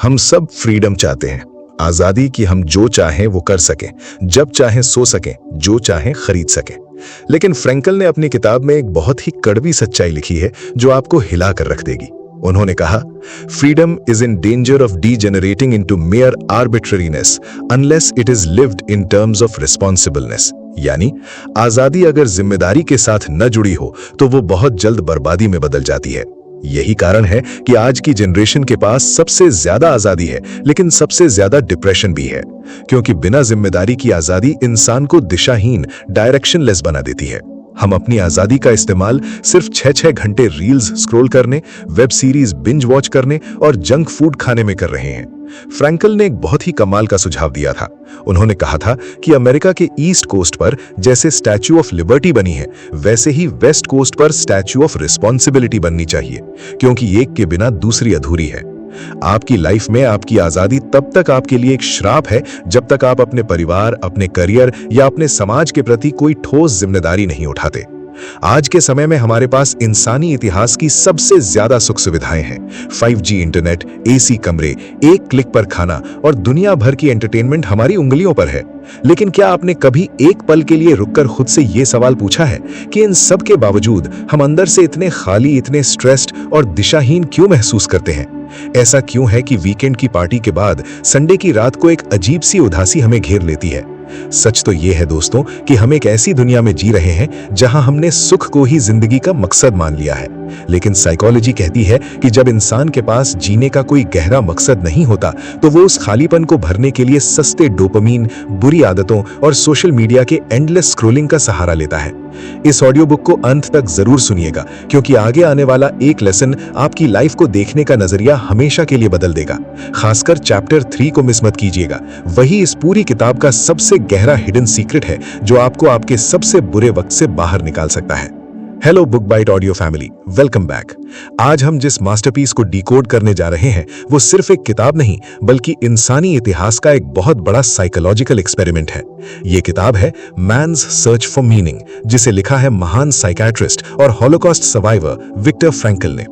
हम सब फ्रीडम चाहते हैं, आजादी कि हम जो चाहें वो कर सकें, जब चाहें सो सकें, जो चाहें खरीद सकें। लेकिन फ्रैंकल ने अपनी किताब में एक बहुत ही कड़वी सच्चाई लिखी है जो आपको हिला कर रख देगी। उन्होंने कहा, freedom is in danger of degenerating into mere arbitrariness unless it is lived in terms of responsibleness. यानी आजादी अगर जिम्मेदारी के साथ न जुड़ी हो तो वो बहुत जल्द बर्बादी में बदल जाती है। यही कारण है कि आज की जनरेशन के पास सबसे ज्यादा आजादी है लेकिन सबसे ज्यादा डिप्रेशन भी है, क्योंकि बिना जिम्मेदारी की आजादी इंसान को दिशाहीन, डायरेक्शनलेस बना देती है। हम अपनी आजादी का इस्तेमाल सिर्फ 6-6 घंटे रील्स स्क्रॉल करने, वेब सीरीज बिंज वॉच करने और जंक फूड खाने में कर रहे हैं। फ्रैंकल ने एक बहुत ही कमाल का सुझाव दिया था। उन्होंने कहा था कि अमेरिका के ईस्ट कोस्ट पर जैसे स्टैच्यू ऑफ लिबर्टी बनी है, वैसे ही वेस्ट कोस्ट पर स्टैच्यू ऑफ रिस्पॉन्सिबिलिटी बननी चाहिए, क्योंकि एक के बिना दूसरी अधूरी है। आपकी लाइफ में आपकी आजादी तब तक आपके लिए एक श्राप है जब तक आप अपने परिवार, अपने करियर या अपने समाज के प्रति कोई ठोस जिम्मेदारी नहीं उठाते। आज के समय में हमारे पास इंसानी इतिहास की सबसे ज्यादा सुख सुविधाएं हैं। 5G इंटरनेट, एसी कमरे, एक क्लिक पर खाना और दुनिया भर की एंटरटेनमेंट हमारी उंगलियों पर है। लेकिन क्या आपने कभी एक पल के लिए रुककर खुद से यह सवाल पूछा है कि इन सब के बावजूद हम अंदर से इतने खाली, इतने स्ट्रेस्ड और दिशाहीन क्यों महसूस करते हैं? ऐसा क्यों है कि वीकेंड की पार्टी के बाद संडे की रात को एक अजीब सी उदासी हमें घेर लेती है? सच तो यह है दोस्तों कि हम एक ऐसी दुनिया में जी रहे हैं जहां हमने सुख को ही जिंदगी का मकसद मान लिया है। लेकिन साइकोलॉजी कहती है कि जब इंसान के पास जीने का कोई गहरा मकसद नहीं होता तो वो उस खालीपन को भरने के लिए सस्ते डोपामीन, बुरी आदतों और सोशल मीडिया के एंडलेस स्क्रॉलिंग का सहारा लेता है। इस ऑडियो बुक को अंत तक जरूर सुनिएगा, क्योंकि आगे आने वाला एक लेसन आपकी लाइफ को देखने का नजरिया हमेशा के लिए बदल देगा। खासकर चैप्टर 3 को मिस मत कीजिएगा। वही इस पूरी किताब का सबसे गहरा हिडन सीक्रेट है जो आपको आपके सबसे बुरे वक्त से बाहर निकाल सकता है। Hello Book Bite Audio family, welcome back. आज हम जिस मास्टरपीस को डिकोड करने जा रहे हैं वो सिर्फ एक किताब नहीं बल्कि इंसानी इतिहास का एक बहुत बड़ा साइकोलॉजिकल एक्सपेरिमेंट है। ये किताब है मैन्स सर्च फॉर मीनिंग, जिसे लिखा है महान साइकियाट्रिस्ट और हॉलोकॉस्ट सर्वाइवर विक्टर फ्रैंकल ने।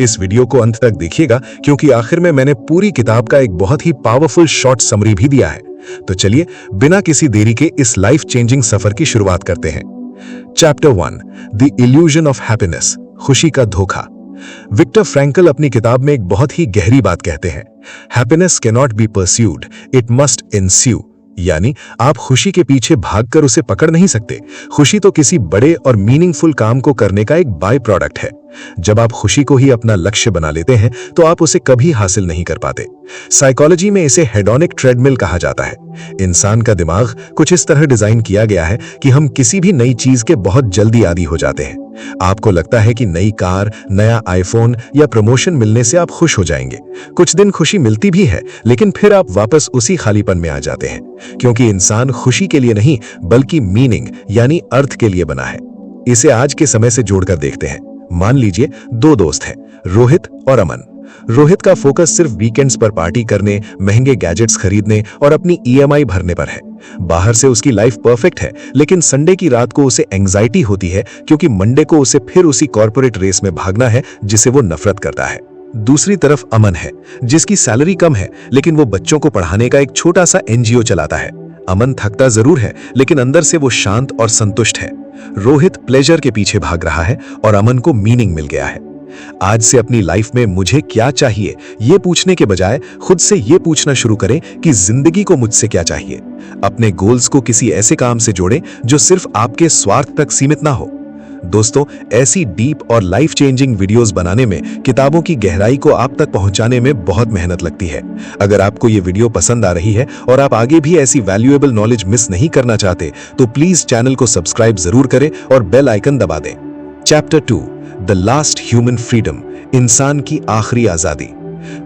इस वीडियो को अंत तक देखिएगा, क्योंकि आखिर में मैंने पूरी किताब का एक बहुत ही पावरफुल शॉर्ट समरी भी दिया है। तो चलिए बिना किसी देरी के इस लाइफ चेंजिंग सफर की शुरुआत करते हैं। Chapter 1, the illusion of happiness, खुशी का धोखा। विक्टर फ्रैंकल अपनी किताब में एक बहुत ही गहरी बात कहते हैं। Happiness can not be pursued, it must ensue. यानी आप खुशी के पीछे भागकर उसे पकड़ नहीं सकते। खुशी तो किसी बड़े और मीनिंगफुल काम को करने का एक बाय प्रोडक्ट है। जब आप खुशी को ही अपना लक्ष्य बना लेते हैं तो आप उसे कभी हासिल नहीं कर पाते। साइकोलॉजी में इसे हेडोनिक ट्रेडमिल कहा जाता है। इंसान का दिमाग कुछ इस तरह डिजाइन किया गया है कि हम किसी भी नई चीज के बहुत जल्दी आदी हो जाते हैं। आपको लगता है कि नई कार, नया आईफोन या प्रमोशन मिलने से आप खुश हो जाएंगे। कुछ दिन खुशी मिलती भी है, लेकिन फिर आप वापस उसी खालीपन में आ जाते हैं, क्योंकि इंसान खुशी के लिए नहीं बल्कि मीनिंग यानी अर्थ के लिए बना है। इसे आज के समय से जोड़कर देखते हैं। मान लीजिए 2 दोस्त हैं, रोहित और अमन। रोहित का फोकस सिर्फ वीकेंड्स पर पार्टी करने, महंगे गैजेट्स खरीदने और अपनी EMI भरने पर है। बाहर से उसकी लाइफ परफेक्ट है, लेकिन संडे की रात को उसे एंजाइटी होती है, क्योंकि मंडे को उसे फिर उसी कॉर्पोरेट रेस में भागना है जिसे वो नफरत करता है। दूसरी तरफ अमन है, जिसकी सैलरी कम है, लेकिन वो बच्चों को पढ़ाने का एक छोटा सा NGO चलाता है। अमन थकता जरूर है, लेकिन अंदर से वो शांत और संतुष्ट है। रोहित प्लेजर के पीछे भाग रहा है और अमन को मीनिंग मिल गया है। आज से अपनी लाइफ में मुझे क्या चाहिए ये पूछने के बजाय खुद से ये पूछना शुरू करें कि जिंदगी को मुझसे क्या चाहिए। अपने गोल्स को किसी ऐसे काम से जोड़ें जो सिर्फ आपके स्वार्थ तक सीमित ना हो। दोस्तों, ऐसी डीप और लाइफ चेंजिंग वीडियोस बनाने में, किताबों की गहराई को आप तक पहुंचाने में बहुत मेहनत लगती है। अगर आपको ये वीडियो पसंद आ रही है और आप आगे भी ऐसी वैल्यूएबल नॉलेज मिस नहीं करना चाहते तो प्लीज चैनल को सब्सक्राइब जरूर करें और बेल आइकन दबा दें। Chapter 2, the last human freedom, इंसान की आखिरी आजादी।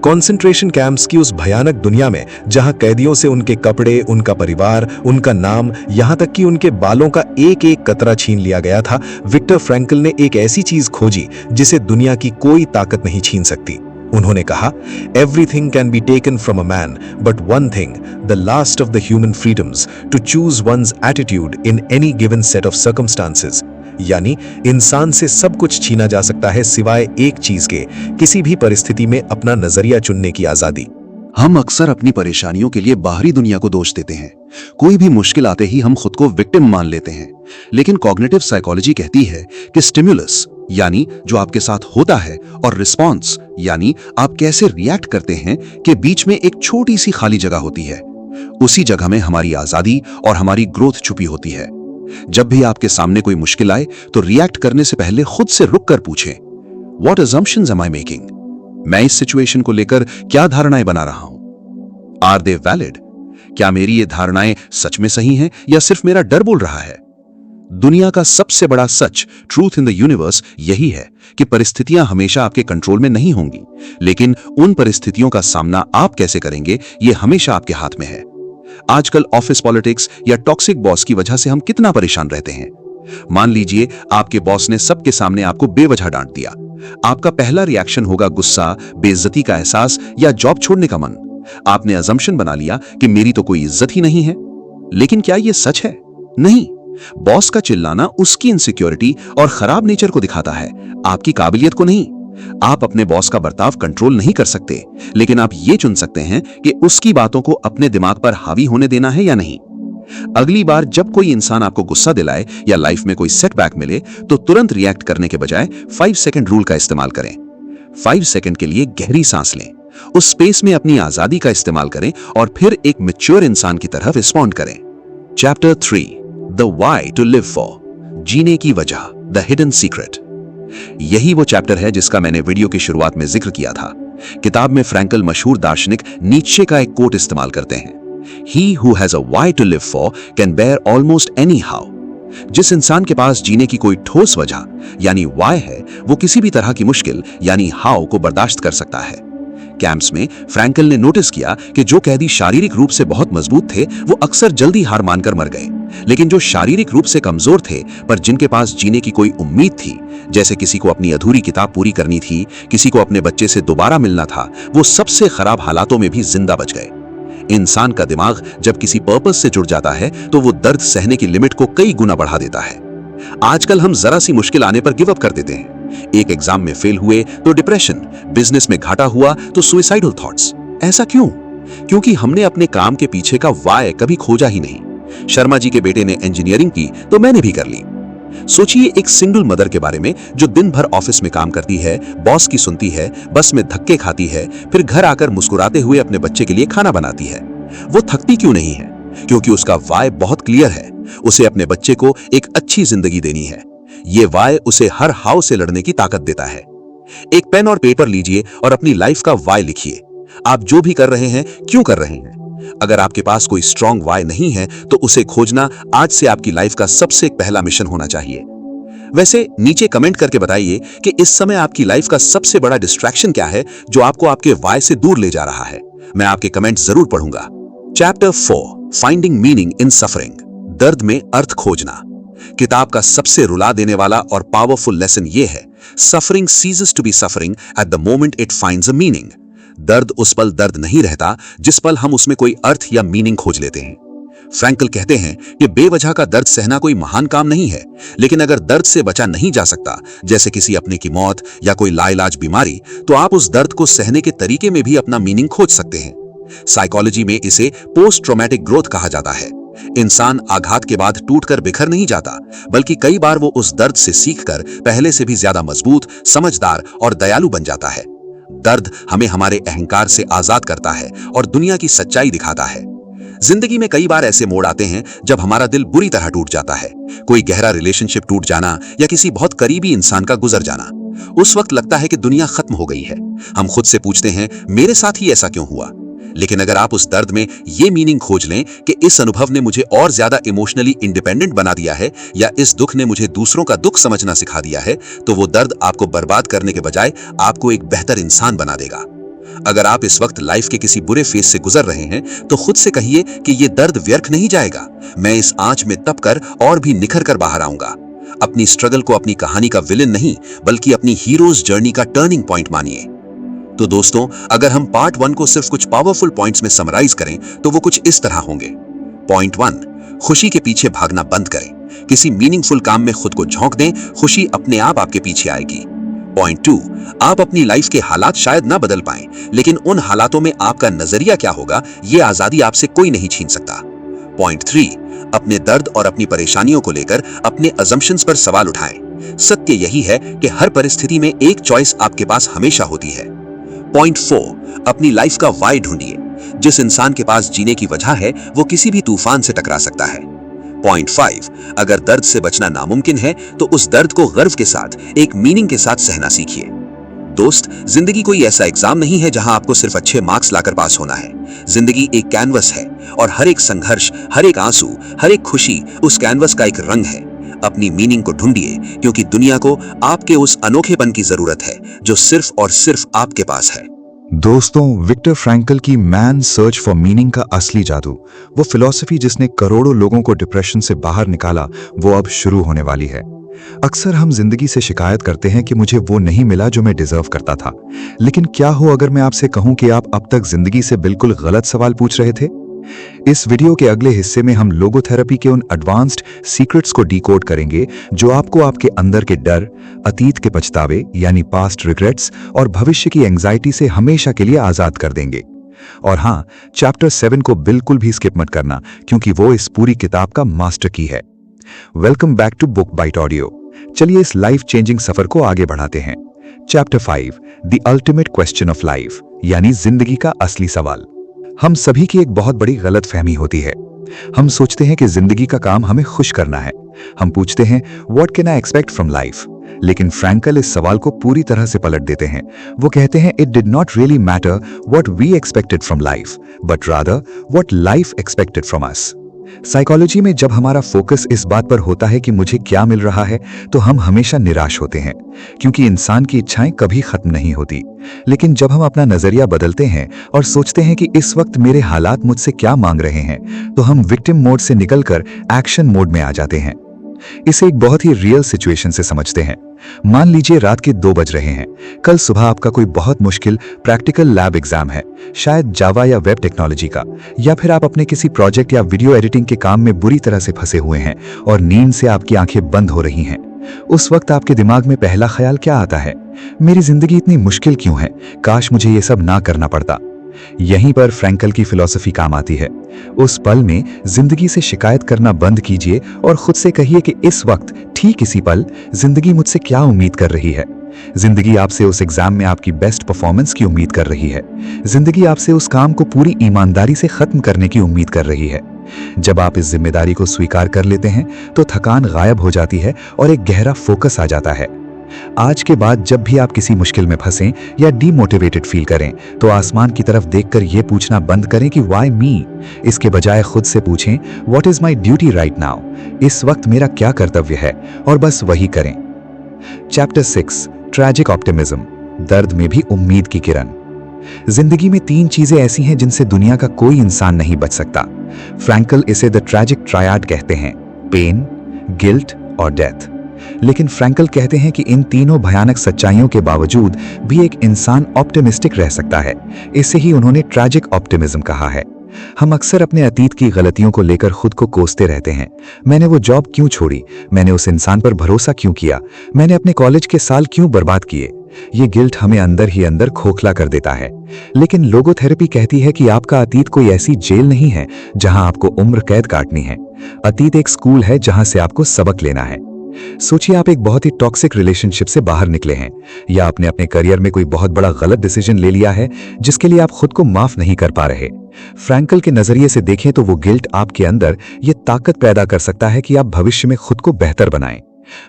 कॉन्सेंट्रेशन कैंप्स की उस भयानक दुनिया में जहां कैदियों से उनके कपड़े, उनका परिवार, उनका नाम, यहां तक कि उनके बालों का एक एक कतरा छीन लिया गया था, विक्टर फ्रैंकल ने एक ऐसी चीज खोजी जिसे दुनिया की कोई ताकत नहीं छीन सकती। उन्होंने कहा, everything can be taken from a man but one thing, the last of the human freedoms, to choose one's attitude in any given set of circumstances. यानी इंसान से सब कुछ छीना जा सकता है सिवाय एक चीज के, किसी भी परिस्थिति में अपना नजरिया चुनने की आजादी। हम अक्सर अपनी परेशानियों के लिए बाहरी दुनिया को दोष देते हैं। कोई भी मुश्किल आते ही हम खुद को विक्टिम मान लेते हैं। लेकिन कॉग्निटिव साइकोलॉजी कहती है कि स्टिमुलस यानी जो आपके साथ होता है और रिस्पॉन्स यानी आप कैसे रिएक्ट करते हैं के बीच में एक छोटी सी खाली जगह होती है। उसी जगह में हमारी आजादी और हमारी ग्रोथ छुपी होती है। जब भी आपके सामने कोई मुश्किल आए तो रिएक्ट करने से पहले खुद से रुक कर पूछें, what assumptions am I making? मैं इस सिचुएशन को लेकर क्या धारणाएं बना रहा हूं? Are they valid? क्या मेरी ये धारणाएं सच में सही हैं या सिर्फ मेरा डर बोल रहा है? दुनिया का सबसे बड़ा सच, ट्रूथ इन द यूनिवर्स, यही है कि परिस्थितियां हमेशा आपके कंट्रोल में नहीं होंगी, लेकिन उन परिस्थितियों का सामना आप कैसे करेंगे ये हमेशा आपके हाथ में है। आजकल ऑफिस पॉलिटिक्स या टॉक्सिक बॉस की वजह से हम कितना परेशान रहते हैं। मान लीजिए आपके बॉस ने सबके सामने आपको बेवजह डांट दिया। आपका पहला रिएक्शन होगा गुस्सा, बेइज्जती का एहसास या जॉब छोड़ने का मन। आपने अजम्पशन बना लिया कि मेरी तो कोई इज्जत ही नहीं है। लेकिन क्या यह सच है? नहीं। बॉस का चिल्लाना उसकी इनसिक्योरिटी और खराब नेचर को दिखाता है, आपकी काबिलियत को नहीं। आप अपने बॉस का बर्ताव कंट्रोल नहीं कर सकते, लेकिन आप यह चुन सकते हैं कि उसकी बातों को अपने दिमाग पर हावी होने देना है या नहीं। अगली बार जब कोई इंसान आपको गुस्सा दिलाए या लाइफ में कोई सेटबैक मिले तो तुरंत रिएक्ट करने के बजाय 5 सेकंड रूल का इस्तेमाल करें। 5 सेकंड के लिए गहरी सांस लें, उस स्पेस में अपनी आजादी का इस्तेमाल करें और फिर एक मैच्योर इंसान की तरह रिस्पॉन्ड करें। Chapter 3, the why to live for, जीने की वजह, द हिडन सीक्रेट। यही वो चैप्टर है जिसका मैंने वीडियो की शुरुआत में जिक्र किया था। किताब में फ्रैंकल मशहूर दार्शनिक नीत्शे का एक कोट इस्तेमाल करते हैं, He who has a why to live for can bear almost anyhow। जिस इंसान के पास जीने की कोई ठोस वजह यानी why है, वो किसी भी तरह की मुश्किल यानी how को बर्दाश्त कर सकता है। कैंप्स में फ्रैंकल ने नोटिस किया कि जो कैदी शारीरिक रूप से बहुत मजबूत थे वो अक्सर जल्दी हार मानकर मर गए, लेकिन जो शारीरिक रूप से कमजोर थे पर जिनके पास जीने की कोई उम्मीद थी, जैसे किसी को अपनी अधूरी किताब पूरी करनी थी, किसी को अपने बच्चे से दोबारा मिलना था, वो सबसे खराब हालातों में भी जिंदा बच गए। इंसान का दिमाग जब किसी पर्पस से जुड़ जाता है तो वो दर्द सहने की लिमिट को कई गुना बढ़ा देता है। आजकल हम जरा सी मुश्किल आने पर गिव अप कर देते हैं। एक एग्जाम में फेल हुए तो डिप्रेशन, बिजनेस में घाटा हुआ तो सुइसाइडल थॉट्स। ऐसा क्यों? क्योंकि हमने अपने काम के पीछे का वाय कभी खोजा ही नहीं। शर्मा जी के बेटे ने इंजीनियरिंग की तो मैंने भी कर ली। सोचिए एक सिंगल मदर के बारे में जो दिन भर ऑफिस में काम करती है, बॉस की सुनती है, बस में धक्के खाती है, फिर घर आकर मुस्कुराते हुए अपने बच्चे के लिए खाना बनाती है। वो थकती क्यों नहीं है? क्योंकि उसका वाय बहुत क्लियर है, उसे अपने बच्चे को एक अच्छी जिंदगी देनी है। ये वाय उसे हर हाव से लड़ने की ताकत देता है। एक पेन और पेपर लीजिए और अपनी लाइफ का वाय लिखिए। आप जो भी कर रहे हैं क्यों कर रहे हैं? अगर आपके पास कोई स्ट्रॉन्ग वाय नहीं है तो उसे खोजना आज से आपकी लाइफ का सबसे पहला मिशन होना चाहिए। वैसे नीचे कमेंट करके बताइए कि इस समय आपकी लाइफ का सबसे बड़ा डिस्ट्रैक्शन क्या है जो आपको आपके वाय से दूर ले जा रहा है। मैं आपके कमेंट जरूर पढ़ूंगा। Chapter 4, finding meaning in suffering, दर्द में अर्थ खोजना। किताब का सबसे रुला देने वाला और पावरफुल लेसन यह है, suffering ceases to be suffering at the moment it finds a meaning. दर्द उस पल दर्द नहीं रहता जिस पल हम उसमें कोई अर्थ या मीनिंग खोज लेते हैं। फ्रैंकल कहते हैं कि बेवजह का दर्द सहना कोई महान काम नहीं है, लेकिन अगर दर्द से बचा नहीं जा सकता, जैसे किसी अपने की मौत या कोई लाइलाज बीमारी, तो आप उस दर्द को सहने के तरीके में भी अपना मीनिंग खोज सकते हैं। साइकोलॉजी में इसे पोस्ट ट्रॉमेटिक ग्रोथ कहा जाता है। इंसान आघात के बाद टूटकर बिखर नहीं जाता, बल्कि कई बार वो उस दर्द से सीखकर पहले से भी ज्यादा मजबूत, समझदार और दयालु बन जाता है। दर्द हमें हमारे अहंकार से आजाद करता है और दुनिया की सच्चाई दिखाता है। जिंदगी में कई बार ऐसे मोड़ आते हैं जब हमारा दिल बुरी तरह टूट जाता है। कोई गहरा रिलेशनशिप टूट जाना या किसी बहुत करीबी इंसान का गुजर जाना। उस वक्त लगता है कि दुनिया खत्म हो गई है। हम खुद से पूछते हैं, मेरे साथ ही ऐसा क्यों हुआ? लेकिन अगर आप उस दर्द में ये मीनिंग खोज लें कि इस अनुभव ने मुझे और ज्यादा इमोशनली इंडिपेंडेंट बना दिया है या इस दुख ने मुझे दूसरों का दुख समझना सिखा दिया है, तो वो दर्द आपको बर्बाद करने के बजाय आपको एक बेहतर इंसान बना देगा। अगर आप इस वक्त लाइफ के किसी बुरे फेज से गुजर रहे हैं तो खुद से कहिए कि ये दर्द व्यर्थ नहीं जाएगा। मैं इस आंच में तप कर और भी निखर कर बाहर आऊंगा। अपनी स्ट्रगल को अपनी कहानी का विलेन नहीं बल्कि अपनी हीरोज जर्नी का टर्निंग पॉइंट मानिए। तो दोस्तों, अगर हम पार्ट 1 को सिर्फ कुछ पावरफुल पॉइंट्स में समराइज करें तो वो कुछ इस तरह होंगे। पॉइंट 1, खुशी के पीछे भागना बंद करें। किसी मीनिंगफुल काम में खुद को झोंक दें, खुशी अपने आप आपके पीछे आएगी। पॉइंट 2, आप अपनी लाइफ के हालात शायद ना बदल पाएं, लेकिन उन हालातों में आपका नजरिया क्या होगा ये आजादी आपसे कोई नहीं छीन सकता। पॉइंट 3, अपने दर्द और अपनी परेशानियों को लेकर अपने अजम्पशंस पर सवाल उठाएं। सत्य यही है कि हर परिस्थिति में एक चॉइस आपके पास हमेशा होती है। पॉइंट 4, अपनी लाइफ का वाई ढूंढिए। जिस इंसान के पास जीने की वजह है वो किसी भी तूफान से टकरा सकता है। पॉइंट 5, अगर दर्द से बचना नामुमकिन है तो उस दर्द को गर्व के साथ, एक मीनिंग के साथ सहना सीखिए। दोस्त, जिंदगी कोई ऐसा एग्जाम नहीं है जहां आपको सिर्फ अच्छे मार्क्स लाकर पास होना है। जिंदगी एक कैनवस है और हर एक संघर्ष, हर एक आंसू, हर एक खुशी उस कैनवस का एक रंग है। अपनी मीनिंग को ढूंढिए, क्योंकि दुनिया को आपके उस अनोखेपन की जरूरत है जो सिर्फ और सिर्फ आपके पास है। दोस्तों, विक्टर फ्रैंकल की मैन सर्च फॉर मीनिंग का असली जादू, वो फिलॉसफी जिसने करोड़ों लोगों को डिप्रेशन से बाहर निकाला, वो अब शुरू होने वाली है। अक्सर हम जिंदगी से शिकायत करते हैं कि मुझे वो नहीं मिला जो मैं डिजर्व करता था। लेकिन क्या हो अगर मैं आपसे कहूं कि आप अब तक जिंदगी से बिल्कुल गलत सवाल पूछ रहे थे? इस वीडियो के अगले हिस्से में हम लोगोथेरेपी के उन एडवांस्ड सीक्रेट्स को डिकोड करेंगे जो आपको आपके अंदर के डर, अतीत के पछतावे यानी पास्ट रिग्रेट्स और भविष्य की एंजाइटी से हमेशा के लिए आजाद कर देंगे। और हाँ, चैप्टर 7 को बिल्कुल भी स्किप मत करना, क्योंकि वो इस पूरी किताब का मास्टर की है। Welcome back to Book Bite Audio. चलिए इस लाइफ चेंजिंग सफर को आगे बढ़ाते हैं। Chapter 5, the ultimate question of life, यानी जिंदगी का असली सवाल। हम सभी की एक बहुत बड़ी गलतफहमी होती है। हम सोचते हैं कि जिंदगी का काम हमें खुश करना है। हम पूछते हैं, what can I expect from life? लेकिन फ्रैंकल इस सवाल को पूरी तरह से पलट देते हैं। वो कहते हैं, it did not really matter what we expected from life, but rather what life expected from us. Psychology में जब हमारा फोकस इस बात पर होता है कि मुझे क्या मिल रहा है, तो हम हमेशा निराश होते हैं, क्योंकि इंसान की इच्छाएं कभी खत्म नहीं होती। लेकिन जब हम अपना नजरिया बदलते हैं और सोचते हैं कि इस वक्त मेरे हालात मुझसे क्या मांग रहे हैं, तो हम विक्टिम मोड से निकलकर एक्शन मोड में आ जाते हैं। इसे एक बहुत ही रियल सिचुएशन से समझते हैं। मान लीजिए रात के 2 बज रहे हैं। कल सुबह आपका कोई बहुत मुश्किल प्रैक्टिकल लैब एग्जाम है, शायद जावा या वेब टेक्नोलॉजी का, या फिर आप अपने किसी प्रोजेक्ट या वीडियो एडिटिंग के काम में बुरी तरह से फंसे हुए हैं और नींद से आपकी आंखें बंद हो रही हैं। उस वक्त आपके दिमाग में पहला ख्याल क्या आता है? मेरी जिंदगी इतनी मुश्किल क्यों है? काश मुझे ये सब ना करना पड़ता। यहीं पर फ्रैंकल की फिलॉसफी काम आती है। उस पल में जिंदगी से शिकायत करना बंद कीजिए और खुद से कहिए कि इस वक्त, ठीक इसी पल, जिंदगी मुझसे क्या उम्मीद कर रही है। जिंदगी आपसे उस एग्जाम में आपकी बेस्ट परफॉर्मेंस की उम्मीद कर रही है। जिंदगी आपसे उस काम को पूरी ईमानदारी से खत्म करने की उम्मीद कर रही है। जब आप इस जिम्मेदारी को स्वीकार कर लेते हैं तो थकान गायब हो जाती है और एक गहरा फोकस आ जाता है। आज के बाद जब भी आप किसी मुश्किल में फंसें या डीमोटिवेटेड फील करें, तो आसमान की तरफ देखकर यह पूछना बंद करें कि व्हाई मी। इसके बजाय खुद से पूछें, what is my duty right now? इस वक्त मेरा क्या कर्तव्य है? और बस वही करें। चैप्टर 6, ट्रैजिक ऑप्टिमिज्म, दर्द में भी उम्मीद की किरण। जिंदगी में 3 चीजें ऐसी हैं जिनसे दुनिया का कोई इंसान नहीं बच सकता। फ्रैंकल इसे द ट्रैजिक ट्रायड कहते हैं, पेन, गिल्ट और डेथ। लेकिन फ्रैंकल कहते हैं कि इन तीनों भयानक सच्चाइयों के बावजूद भी एक इंसान ऑप्टिमिस्टिक रह सकता है। इसे ही उन्होंने ट्रैजिक ऑप्टिमिज्म कहा है। हम अक्सर अपने अतीत की गलतियों को लेकर खुद को कोसते रहते हैं। मैंने वो जॉब क्यों छोड़ी? मैंने उस इंसान पर भरोसा क्यों किया? मैंने अपने कॉलेज के साल क्यों बर्बाद किए? ये गिल्ट हमें अंदर ही अंदर खोखला कर देता है। लेकिन लोगोथेरेपी कहती है कि आपका अतीत कोई ऐसी जेल नहीं है जहां आपको उम्र कैद काटनी है। अतीत एक स्कूल है जहां से आपको सबक लेना है। सोचिए, आप एक बहुत ही टॉक्सिक रिलेशनशिप से बाहर निकले हैं, या आपने अपने करियर में कोई बहुत बड़ा गलत डिसीजन ले लिया है जिसके लिए आप खुद को माफ नहीं कर पा रहे। फ्रैंकल के नजरिए से देखें तो वो गिल्ट आपके अंदर ये ताकत पैदा कर सकता है कि आप भविष्य में खुद को बेहतर बनाएं।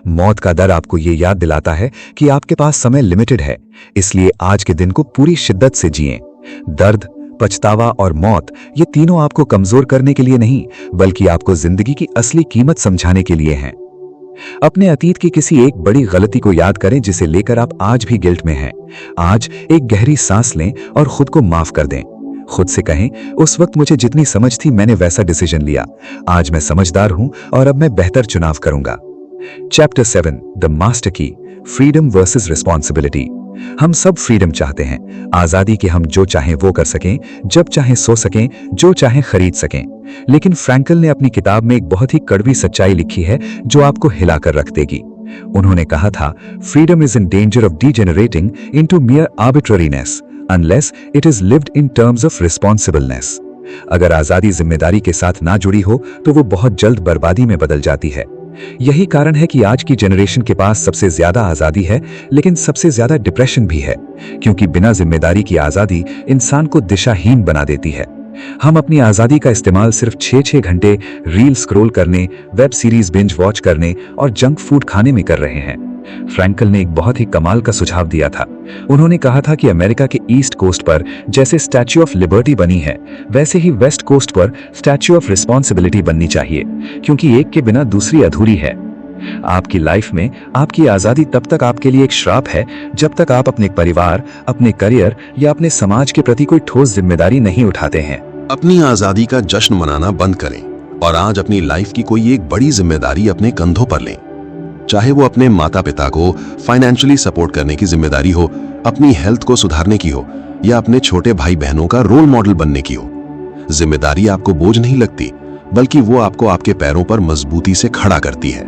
मौत का डर आपको ये याद दिलाता है कि आपके पास समय लिमिटेड है, इसलिए आज के दिन को पूरी शिद्दत से जिएं। दर्द, पछतावा और मौत, ये तीनों आपको कमजोर करने के लिए नहीं, बल्कि आपको जिंदगी की असली कीमत समझाने के लिए हैं। अपने अतीत की किसी एक बड़ी गलती को याद करें जिसे लेकर आप आज भी गिल्ट में हैं। आज एक गहरी सांस लें और खुद को माफ कर दें। खुद से कहें, उस वक्त मुझे जितनी समझ थी मैंने वैसा डिसीजन लिया। आज मैं समझदार हूं और अब मैं बेहतर चुनाव करूंगा। चैप्टर 7, द मास्टर की, फ्रीडम वर्सेस रिस्पॉन्सिबिलिटी। हम सब फ्रीडम चाहते हैं, आजादी कि हम जो चाहें वो कर सकें, जब चाहें सो सकें, जो चाहें खरीद सकें। लेकिन फ्रैंकल ने अपनी किताब में एक बहुत ही कड़वी सच्चाई लिखी है जो आपको हिलाकर रख देगी। उन्होंने कहा था, freedom is in danger of degenerating into mere arbitrariness unless it is lived in terms of responsibleness. अगर आजादी जिम्मेदारी के साथ ना जुड़ी हो तो वो बहुत जल्द बर्बादी में बदल जाती है। यही कारण है कि आज की जनरेशन के पास सबसे ज्यादा आजादी है, लेकिन सबसे ज्यादा डिप्रेशन भी है, क्योंकि बिना जिम्मेदारी की आजादी इंसान को दिशाहीन बना देती है। हम अपनी आजादी का इस्तेमाल सिर्फ 6-6 घंटे रील स्क्रॉल करने, वेब सीरीज बिंज वॉच करने और जंक फूड खाने में कर रहे हैं। फ्रैंकल ने एक बहुत ही कमाल का सुझाव दिया था। उन्होंने कहा था कि अमेरिका के ईस्ट कोस्ट पर जैसे स्टैच्यू ऑफ लिबर्टी बनी है, वैसे ही वेस्ट कोस्ट पर स्टैच्यू ऑफ रिस्पॉन्सिबिलिटी बननी चाहिए, क्योंकि एक के बिना दूसरी अधूरी है। आपकी लाइफ में आपकी आजादी तब तक आपके लिए एक श्राप है जब तक आप अपने परिवार, अपने करियर या अपने समाज के प्रति कोई ठोस जिम्मेदारी नहीं उठाते हैं। अपनी आजादी का जश्न मनाना बंद करें और आज अपनी लाइफ की कोई एक बड़ी जिम्मेदारी अपने कंधों पर लें। चाहे वो अपने माता पिता को फाइनेंशियली सपोर्ट करने की जिम्मेदारी हो, अपनी हेल्थ को सुधारने की हो या अपने छोटे भाई बहनों का रोल मॉडल बनने की हो। जिम्मेदारी आपको बोझ नहीं लगती, बल्कि वो आपको आपके पैरों पर मजबूती से खड़ा करती है।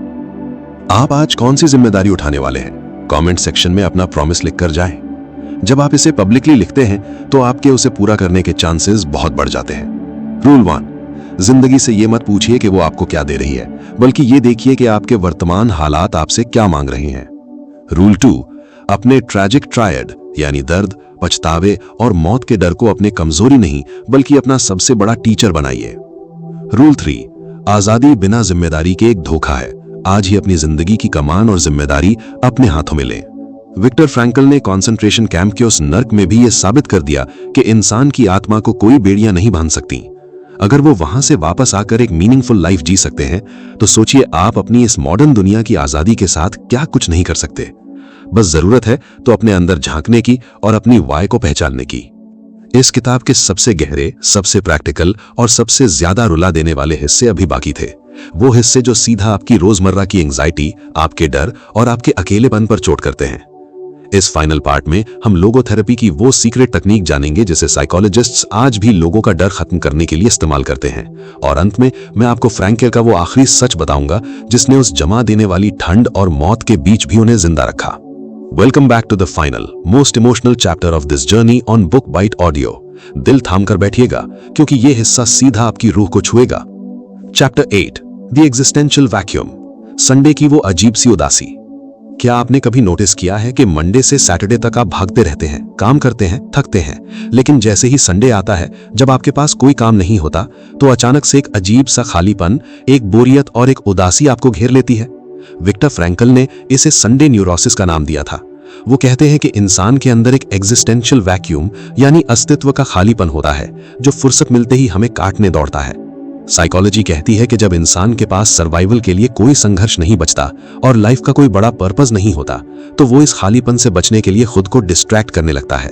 आप आज कौन सी जिम्मेदारी उठाने वाले हैं? कमेंट सेक्शन में अपना प्रॉमिस लिखकर जाएं। जब आप इसे पब्लिकली लिखते हैं तो आपके उसे पूरा करने के चांसेस बहुत बढ़ जाते हैं। रूल 1, जिंदगी से ये मत पूछिए कि वो आपको क्या दे रही है, बल्कि ये देखिए कि आपके वर्तमान हालात आपसे क्या मांग रहे हैं। रूल 2, अपने ट्रैजिक ट्रायड यानी दर्द, पछतावे और मौत के डर को अपने कमजोरी नहीं बल्कि अपना सबसे बड़ा टीचर बनाइए। रूल 3, आजादी बिना जिम्मेदारी के एक धोखा है। आज ही अपनी जिंदगी की कमान और जिम्मेदारी अपने हाथों में लें। विक्टर फ्रैंकल ने कॉन्सेंट्रेशन कैंप के उस नर्क में भी यह साबित कर दिया कि इंसान की आत्मा को कोई बेड़ियां नहीं बांध सकती। अगर वो वहां से वापस आकर एक मीनिंगफुल लाइफ जी सकते हैं, तो सोचिए आप अपनी इस मॉडर्न दुनिया की आजादी के साथ क्या कुछ नहीं कर सकते। बस जरूरत है तो अपने अंदर झांकने की और अपनी वाय को पहचानने की। इस किताब के सबसे गहरे, सबसे प्रैक्टिकल और सबसे ज्यादा रुला देने वाले हिस्से अभी बाकी थे। वो हिस्से जो सीधा आपकी रोजमर्रा की एंजाइटी, आपके डर और आपके अकेलेपन पर चोट करते हैं। इस फाइनल पार्ट में हम लोगोथेरेपी की वो सीक्रेट तकनीक जानेंगे जिसे साइकोलॉजिस्ट्स आज भी लोगों का डर खत्म करने के लिए इस्तेमाल करते हैं। और अंत में मैं आपको फ्रैंकल का वो आखिरी सच बताऊंगा जिसने उस जमा देने वाली ठंड और मौत के बीच भी उन्हें जिंदा रखा। Welcome back to the final most emotional chapter of this journey on Book Bite Audio. दिल थाम कर बैठिएगा क्योंकि ये हिस्सा सीधा आपकी रूह को छुएगा। Chapter 8, the existential vacuum, Sunday की वो अजीब सी उदासी। क्या आपने कभी नोटिस किया है कि मंडे से सैटरडे तक आप भागते रहते हैं, काम करते हैं, थकते हैं, लेकिन जैसे ही संडे आता है, जब आपके पास कोई काम नहीं होता, तो अचानक से एक अजीब सा खालीपन, एक बोरियत और एक उदासी आपको घेर लेती है। विक्टर फ्रैंकल ने इसे संडे न्यूरोसिस का नाम दिया था। वो कहते हैं कि इंसान के अंदर एक एग्जिस्टेंशियल वैक्यूम यानी अस्तित्व का खालीपन होता है जो फुर्सत मिलते ही हमें काटने दौड़ता है। साइकोलॉजी कहती है कि जब इंसान के पास सर्वाइवल के लिए कोई संघर्ष नहीं बचता और लाइफ का कोई बड़ा पर्पस नहीं होता, तो वो इस खालीपन से बचने के लिए खुद को डिस्ट्रैक्ट करने लगता है।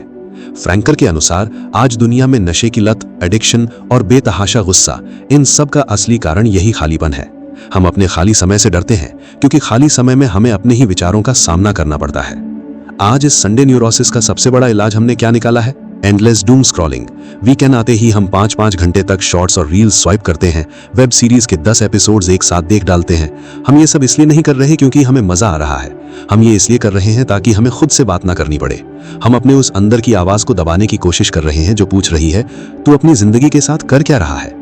फ्रैंकल के अनुसार आज दुनिया में नशे की लत, एडिक्शन और बेतहाशा गुस्सा, इन सब का असली कारण यही खालीपन है। हम अपने खाली समय से डरते हैं क्योंकि खाली समय में हमें अपने ही विचारों का सामना करना पड़ता है। आज इस संडे न्यूरोसिस का सबसे बड़ा इलाज हमने क्या निकाला है? Endless doom scrolling. वीकेंड आते ही हम 5-5 घंटे तक शॉर्ट्स और रील्स स्वाइप करते हैं, वेब सीरीज के 10 एपिसोड्स एक साथ देख डालते हैं। हम ये सब इसलिए नहीं कर रहे क्योंकि हमें मजा आ रहा है, हम ये इसलिए कर रहे हैं ताकि हमें खुद से बात ना करनी पड़े। हम अपने उस अंदर की आवाज को दबाने की कोशिश कर रहे हैं जो पूछ रही है, तू अपनी जिंदगी के साथ कर क्या रहा है?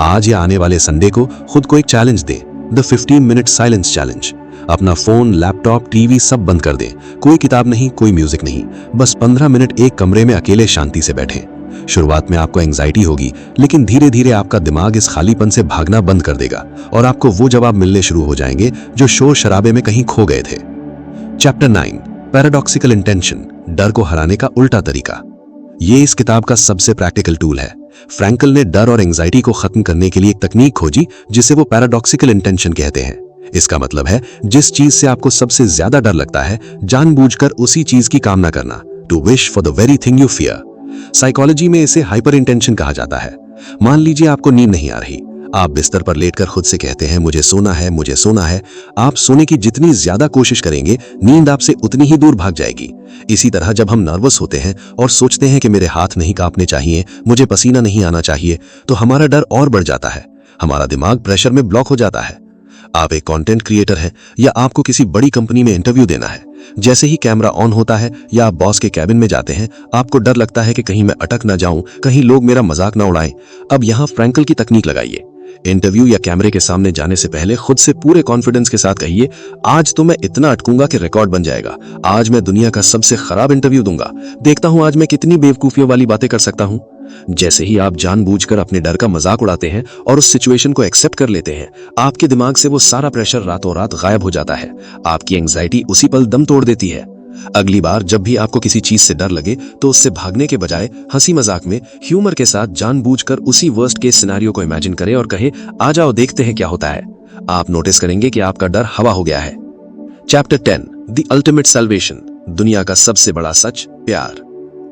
आज या आने वाले संडे को खुद को एक चैलेंज दें, द 15 मिनट साइलेंस चैलेंज। अपना फोन, लैपटॉप, टीवी सब बंद कर दें। कोई किताब नहीं, कोई म्यूजिक नहीं, बस 15 मिनट एक कमरे में अकेले शांति से बैठें। शुरुआत में आपको एंजाइटी होगी, लेकिन धीरे धीरे आपका दिमाग इस खालीपन से भागना बंद कर देगा और आपको वो जवाब मिलने शुरू हो जाएंगे जो शोर शराबे में कहीं खो गए थे। चैप्टर 9, पैराडॉक्सिकल इंटेंशन, डर को हराने का उल्टा तरीका। ये इस किताब का सबसे प्रैक्टिकल टूल है। फ्रैंकल ने डर और एंजाइटी को खत्म करने के लिए एक तकनीक खोजी जिसे वो पैराडॉक्सिकल इंटेंशन कहते हैं। इसका मतलब है जिस चीज से आपको सबसे ज्यादा डर लगता है, जानबूझकर उसी चीज की कामना करना, to wish for the very thing you fear. Psychology में इसे हाइपर इंटेंशन कहा जाता है। मान लीजिए आपको नींद नहीं आ रही, आप बिस्तर पर लेटकर खुद से कहते हैं मुझे सोना है, मुझे सोना है। आप सोने की जितनी ज्यादा कोशिश करेंगे, नींद आपसे उतनी ही दूर भाग जाएगी। इसी तरह जब हम नर्वस होते हैं और सोचते हैं कि मेरे हाथ नहीं कांपने चाहिए, मुझे पसीना नहीं आना चाहिए, तो हमारा डर और बढ़ जाता है, हमारा दिमाग प्रेशर में ब्लॉक हो जाता है। आप एक कंटेंट क्रिएटर हैं या आपको किसी बड़ी कंपनी में इंटरव्यू देना है। जैसे ही कैमरा ऑन होता है या आप बॉस के कैबिन में जाते हैं, आपको डर लगता है कि कहीं मैं अटक ना जाऊं, कहीं लोग मेरा मजाक ना उड़ाएं। अब यहां फ्रैंकल की तकनीक लगाइए। इंटरव्यू या कैमरे के सामने जाने से पहले खुद से पूरे कॉन्फिडेंस के साथ कहिए, आज तो मैं इतना अटकूंगा कि रिकॉर्ड बन जाएगा। आज मैं दुनिया का सबसे खराब इंटरव्यू दूंगा। देखता हूं आज मैं कितनी बेवकूफियों वाली बातें कर सकता हूं। जैसे ही आप जानबूझकर अपने डर का मजाक उड़ाते हैं और उस सिचुएशन को एक्सेप्ट कर लेते हैं, आपके दिमाग से वो सारा प्रेशर रातों रात गायब हो जाता है। आपकी एंजाइटी उसी पल दम तोड़ देती है। अगली बार जब भी आपको किसी चीज से डर लगे तो उससे भागने के बजाय हंसी मजाक में ह्यूमर के साथ जानबूझकर उसी वर्स्ट केस सिनेरियो को इमेजिन करें और कहें, आ जाओ देखते हैं क्या होता है। आप नोटिस करेंगे कि आपका डर हवा हो गया है। चैप्टर 10, द अल्टीमेट सैल्वेशन, दुनिया का सबसे बड़ा सच, प्यार।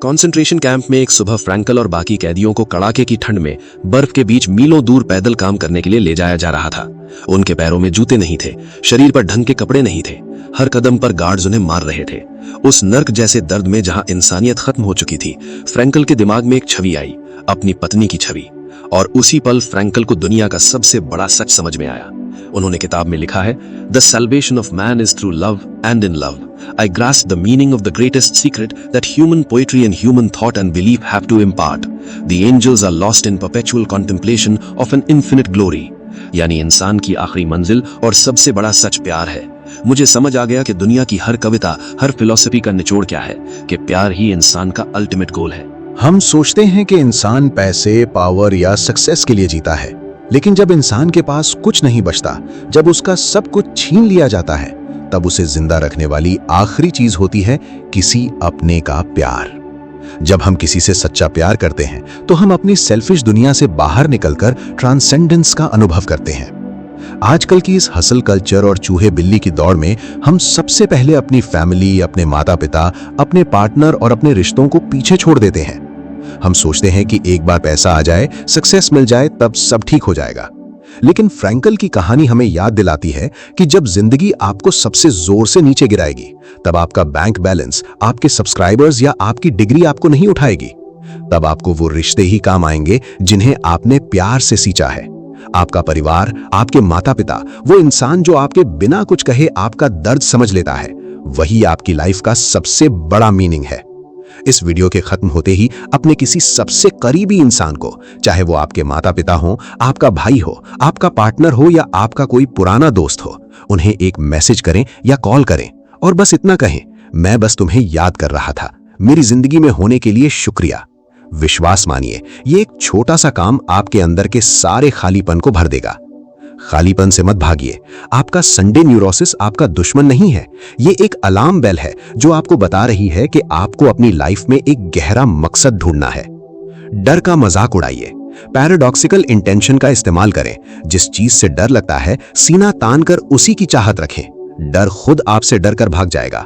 कंसंट्रेशन कैंप में एक सुबह फ्रैंकल और बाकी कैदियों को कड़ाके की ठंड में बर्फ के बीच मीलों दूर पैदल काम करने के लिए ले जाया जा रहा था। उनके पैरों में जूते नहीं थे, शरीर पर ढंग के कपड़े नहीं थे, हर कदम पर गार्ड्स उन्हें मार रहे थे। उस नर्क जैसे दर्द में जहां इंसानियत खत्म हो चुकी थी, फ्रैंकल के दिमाग में एक छवि आई, अपनी पत्नी की छवि। और उसी पल फ्रैंकल को दुनिया का सबसे बड़ा सच समझ में आया। उन्होंने किताब में लिखा है, the salvation of man is through love and in love I grasp the meaning of the greatest secret that human poetry and human thought and belief have to impart. The angels are lost in perpetual contemplation of an infinite glory. यानी इंसान की आखिरी मंजिल और सबसे बड़ा सच प्यार है। मुझे समझ आ गया कि दुनिया की हर कविता, हर फिलॉसफी का निचोड़ क्या है, कि प्यार ही इंसान का अल्टीमेट गोल है। हम सोचते हैं कि इंसान पैसे, पावर या सक्सेस के लिए जीता है, लेकिन जब इंसान के पास कुछ नहीं बचता, जब उसका सब कुछ छीन लिया जाता है, तब उसे जिंदा रखने वाली आखिरी चीज होती है किसी अपने का प्यार। जब हम किसी से सच्चा प्यार करते हैं तो हम अपनी सेल्फिश दुनिया से बाहर निकलकर ट्रांसेंडेंस का अनुभव करते हैं। आजकल की इस हसल कल्चर और चूहे बिल्ली की दौड़ में हम सबसे पहले अपनी फैमिली, अपने माता पिता, अपने पार्टनर और अपने रिश्तों को पीछे छोड़ देते हैं। हम सोचते हैं कि एक बार पैसा आ जाए, सक्सेस मिल जाए, तब सब ठीक हो जाएगा। लेकिन फ्रैंकल की कहानी हमें याद दिलाती है कि जब जिंदगी आपको सबसे जोर से नीचे गिराएगी, तब आपका बैंक बैलेंस, आपके सब्सक्राइबर्स या आपकी डिग्री आपको नहीं उठाएगी। तब आपको वो रिश्ते ही काम आएंगे जिन्हें आपने प्यार से सींचा है। आपका परिवार, आपके माता पिता, वो इंसान जो आपके बिना कुछ कहे आपका दर्द समझ लेता है, वही आपकी लाइफ का सबसे बड़ा मीनिंग है। इस वीडियो के खत्म होते ही अपने किसी सबसे करीबी इंसान को, चाहे वो आपके माता पिता हो, आपका भाई हो, आपका पार्टनर हो या आपका कोई पुराना दोस्त हो, उन्हें एक मैसेज करें या कॉल करें और बस इतना कहें, मैं बस तुम्हें याद कर रहा था, मेरी जिंदगी में होने के लिए शुक्रिया। विश्वास मानिए, ये एक छोटा सा काम आपके अंदर के सारे खालीपन को भर देगा। खालीपन से मत भागिए। आपका संडे न्यूरोसिस आपका दुश्मन नहीं है। ये एक अलार्म बेल है जो आपको बता रही है कि आपको अपनी लाइफ में एक गहरा मकसद ढूंढना है। डर का मजाक उड़ाइए, पैराडॉक्सिकल इंटेंशन का इस्तेमाल करें। जिस चीज से डर लगता है, सीना तान कर उसी की चाहत रखें। डर खुद आपसे डर कर भाग जाएगा।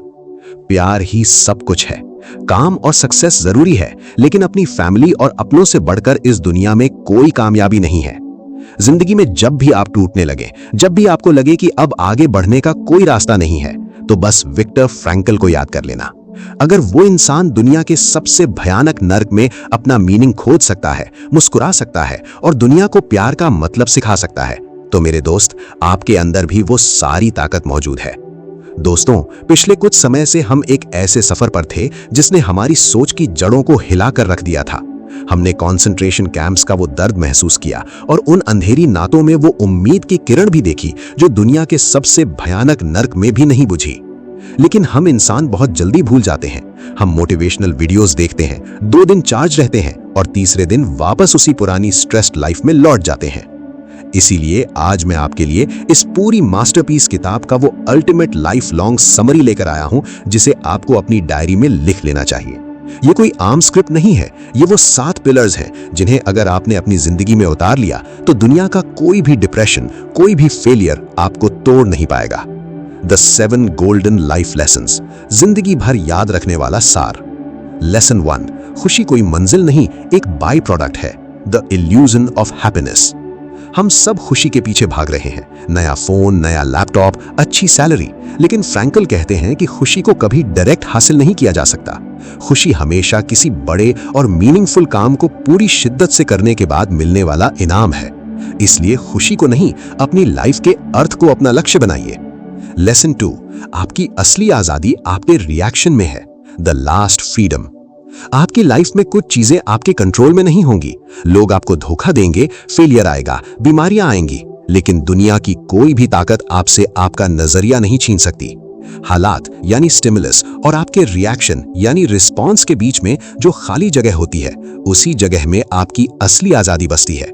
प्यार ही सब कुछ है। काम और सक्सेस जरूरी है, लेकिन अपनी फैमिली और अपनों से बढ़कर इस दुनिया में कोई कामयाबी नहीं है। जिंदगी में जब भी आप टूटने लगे, जब भी आपको लगे कि अब आगे बढ़ने का कोई रास्ता नहीं है, तो बस विक्टर फ्रैंकल को याद कर लेना। अगर वो इंसान दुनिया के सबसे भयानक नर्क में अपना मीनिंग खोज सकता है, मुस्कुरा सकता है और दुनिया को प्यार का मतलब सिखा सकता है, तो मेरे दोस्त, आपके अंदर भी वो सारी ताकत मौजूद है। दोस्तों, पिछले कुछ समय से हम एक ऐसे सफर पर थे जिसने हमारी सोच की जड़ों को हिलाकर रख दिया था। हमने कंसंट्रेशन कैंप्स का वो दर्द महसूस किया और उन अंधेरी नातों में वो उम्मीद की किरण भी देखी जो दुनिया के सबसे भयानक नर्क में भी नहीं बुझी। लेकिन हम इंसान बहुत जल्दी भूल जाते हैं। हम मोटिवेशनल वीडियोस देखते हैं, 2 दिन चार्ज रहते हैं और तीसरे दिन वापस उसी पुरानी स्ट्रेस्ड लाइफ में लौट जाते हैं। इसीलिए आज मैं आपके लिए इस पूरी मास्टरपीस किताब का वो अल्टीमेट लाइफ लॉन्ग समरी लेकर आया हूं, जिसे आपको अपनी डायरी में लिख लेना चाहिए। ये कोई आम स्क्रिप्ट नहीं है, ये वो 7 पिलर्स हैं जिन्हें अगर आपने अपनी जिंदगी में उतार लिया तो दुनिया का कोई भी डिप्रेशन, कोई भी फेलियर आपको तोड़ नहीं पाएगा। द 7 गोल्डन लाइफ लेसन्स, जिंदगी भर याद रखने वाला सार। लेसन 1, खुशी कोई मंजिल नहीं, एक बाई प्रोडक्ट है। The illusion of happiness. हम सब खुशी के पीछे भाग रहे हैं, नया फोन, नया लैपटॉप, अच्छी सैलरी, लेकिन फ्रैंकल कहते हैं कि खुशी को कभी डायरेक्ट हासिल नहीं किया जा सकता। खुशी हमेशा किसी बड़े और मीनिंगफुल काम को पूरी शिद्दत से करने के बाद मिलने वाला इनाम है। इसलिए खुशी को नहीं, अपनी लाइफ के अर्थ को अपना लक्ष्य बनाइए। लेसन 2, आपकी असली आजादी आपके रिएक्शन में है। The last freedom. आपकी लाइफ में कुछ चीजें आपके कंट्रोल में नहीं होंगी। लोग आपको धोखा देंगे, फेलियर आएगा, बीमारियां आएंगी, लेकिन दुनिया की कोई भी ताकत आपसे आपका नजरिया नहीं छीन सकती। हालात यानी स्टिमुलस और आपके रिएक्शन यानी रिस्पॉन्स के बीच में जो खाली जगह होती है, उसी जगह में आपकी असली आजादी बसती है।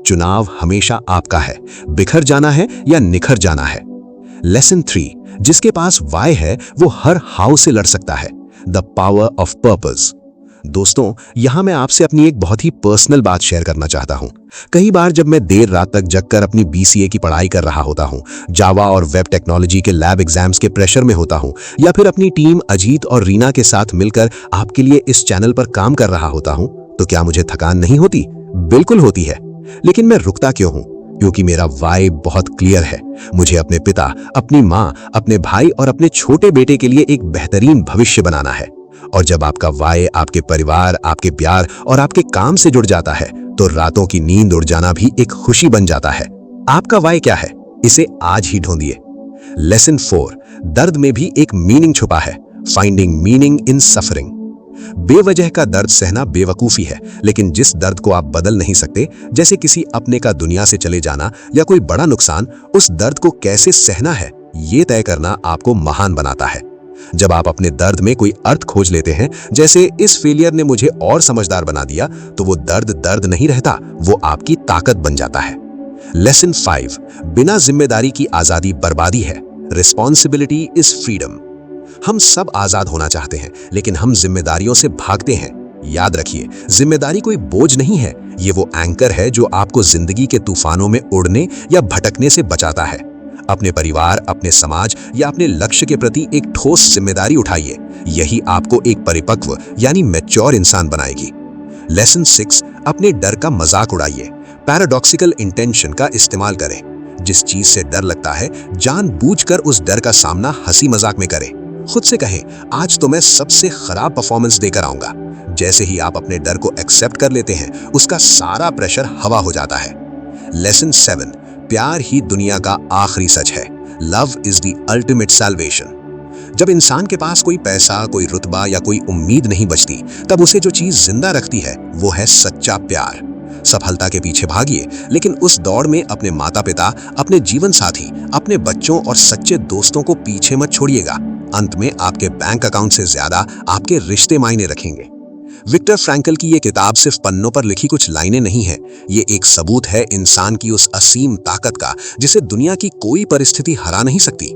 चुनाव हमेशा आपका है, बिखर जाना है या निखर जाना है। लेसन 3, जिसके पास वाई है वो हर हाउ से लड़ सकता है। The power of purpose. दोस्तों, यहां मैं आपसे अपनी एक बहुत ही पर्सनल बात शेयर करना चाहता हूं। कई बार जब मैं देर रात तक जगकर अपनी BCA की पढ़ाई कर रहा होता हूं, जावा और वेब टेक्नोलॉजी के लैब एग्जाम्स के प्रेशर में होता हूं, या फिर अपनी टीम अजीत और रीना के साथ मिलकर आपके लिए इस चैनल पर काम कर रहा होता हूं, तो क्या मुझे थकान नहीं होती? बिल्कुल होती है। लेकिन मैं रुकता क्यों हूं? क्योंकि मेरा वाई बहुत क्लियर है। मुझे अपने पिता, अपनी माँ, अपने भाई और अपने छोटे बेटे के लिए एक बेहतरीन भविष्य बनाना है। और जब आपका वाई आपके परिवार, आपके प्यार और आपके काम से जुड़ जाता है, तो रातों की नींद उड़ जाना भी एक खुशी बन जाता है। आपका वाई क्या है? इसे आज ही ढूंढिए। लेसन 4, दर्द में भी एक मीनिंग छुपा है। Finding meaning in suffering. बेवजह का दर्द सहना बेवकूफी है, लेकिन जिस दर्द को आप बदल नहीं सकते, जैसे किसी अपने का दुनिया से चले जाना या कोई बड़ा नुकसान, उस दर्द को कैसे सहना है, ये तय करना आपको महान बनाता है। जब आप अपने दर्द में कोई अर्थ खोज लेते हैं, जैसे इस फेलियर ने मुझे और समझदार बना दिया, तो वो दर्द दर्द नहीं रहता, वो आपकी ताकत बन जाता है। लेसन 5, बिना जिम्मेदारी की आजादी बर्बादी है। Responsibility is freedom. हम सब आजाद होना चाहते हैं, लेकिन हम जिम्मेदारियों से भागते हैं। याद रखिए, जिम्मेदारी कोई बोझ नहीं है, ये वो एंकर है जो आपको जिंदगी के तूफानों में उड़ने या भटकने से बचाता है। अपने परिवार, अपने समाज या अपने लक्ष्य के प्रति एक ठोस जिम्मेदारी उठाइए। यही आपको एक परिपक्व यानी मैच्योर इंसान बनाएगी। लेसन 6, अपने डर का मजाक उड़ाइए। पैराडॉक्सिकल इंटेंशन का इस्तेमाल करें। जिस चीज से डर लगता है, जानबूझकर उस डर का सामना हंसी मजाक में करें। खुद से कहें, आज तो मैं सबसे खराब परफॉर्मेंस देकर आऊंगा। जैसे ही आप अपने डर को एक्सेप्ट कर लेते हैं, उसका सारा प्रेशर हवा हो जाता है। लेसन 7, प्यार ही दुनिया का आखिरी सच है। Love is the ultimate salvation. जब इंसान के पास कोई पैसा, कोई रुतबा या कोई उम्मीद नहीं बचती, तब उसे जो चीज जिंदा रखती है वो है सच्चा प्यार। सफलता के पीछे भागिए, लेकिन उस दौड़ में अपने माता पिता, अपने जीवन साथी, अपने बच्चों और सच्चे दोस्तों को पीछे मत छोड़िएगा। अंत में आपके बैंक अकाउंट से ज्यादा आपके रिश्ते मायने रखेंगे। विक्टर फ्रैंकल की ये किताब सिर्फ पन्नों पर लिखी कुछ लाइनें नहीं है, ये एक सबूत है इंसान की उस असीम ताकत का, जिसे दुनिया की कोई परिस्थिति हरा नहीं सकती।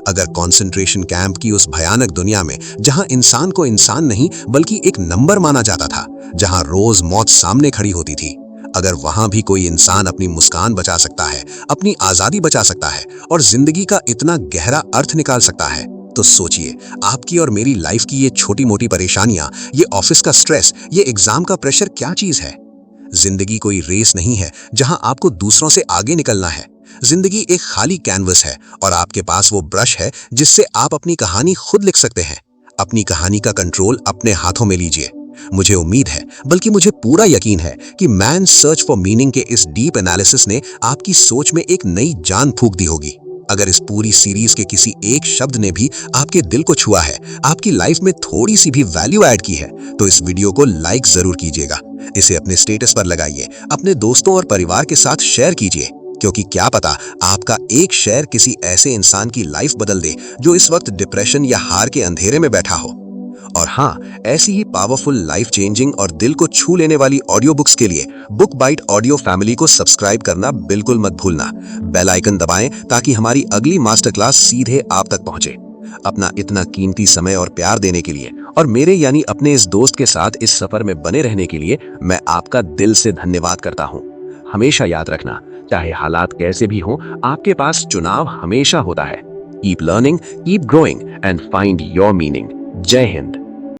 अगर कॉन्सेंट्रेशन कैंप की उस भयानक दुनिया में, जहां इंसान को इंसान नहीं बल्कि एक नंबर माना जाता था, जहां रोज मौत सामने खड़ी होती थी, अगर वहां भी कोई इंसान अपनी मुस्कान बचा सकता है, अपनी आजादी बचा सकता है और जिंदगी का इतना गहरा अर्थ निकाल सकता है, तो सोचिए, आपकी और मेरी लाइफ की ये छोटी मोटी परेशानियां, ये ऑफिस का स्ट्रेस, ये एग्जाम का प्रेशर क्या चीज है? जिंदगी कोई रेस नहीं है जहां आपको दूसरों से आगे निकलना है। जिंदगी एक खाली कैनवस है और आपके पास वो ब्रश है जिससे आप अपनी कहानी खुद लिख सकते हैं। अपनी कहानी का कंट्रोल अपने हाथों में लीजिए। मुझे उम्मीद है, बल्कि मुझे पूरा यकीन है कि मैन सर्च फॉर मीनिंग के इस डीप एनालिसिस ने आपकी सोच में एक नई जान फूंक दी होगी। अगर इस पूरी सीरीज के किसी एक शब्द ने भी आपके दिल को छुआ है, आपकी लाइफ में थोड़ी सी भी वैल्यू ऐड की है, तो इस वीडियो को लाइक जरूर कीजिएगा। इसे अपने स्टेटस पर लगाइए, अपने दोस्तों और परिवार के साथ शेयर कीजिए, क्योंकि क्या पता आपका एक शेयर किसी ऐसे इंसान की लाइफ बदल दे जो इस वक्त डिप्रेशन या हार के अंधेरे में बैठा हो। और हाँ, ऐसी ही पावरफुल, लाइफ चेंजिंग और दिल को छू लेने वाली ऑडियो बुक्स के लिए बुक बाइट ऑडियो फैमिली को सब्सक्राइब करना बिल्कुल मत भूलना। बेल आइकन दबाएं ताकि हमारी अगली मास्टर क्लास सीधे आप तक पहुंचे। अपना इतना कीमती समय और प्यार देने के लिए और मेरे यानी अपने इस दोस्त के साथ इस सफर में बने रहने के लिए मैं आपका दिल से धन्यवाद करता हूं। हमेशा याद रखना, चाहे हालात कैसे भी हों, आपके पास चुनाव हमेशा होता है। Keep learning, keep growing and find your meaning. जय हिंद।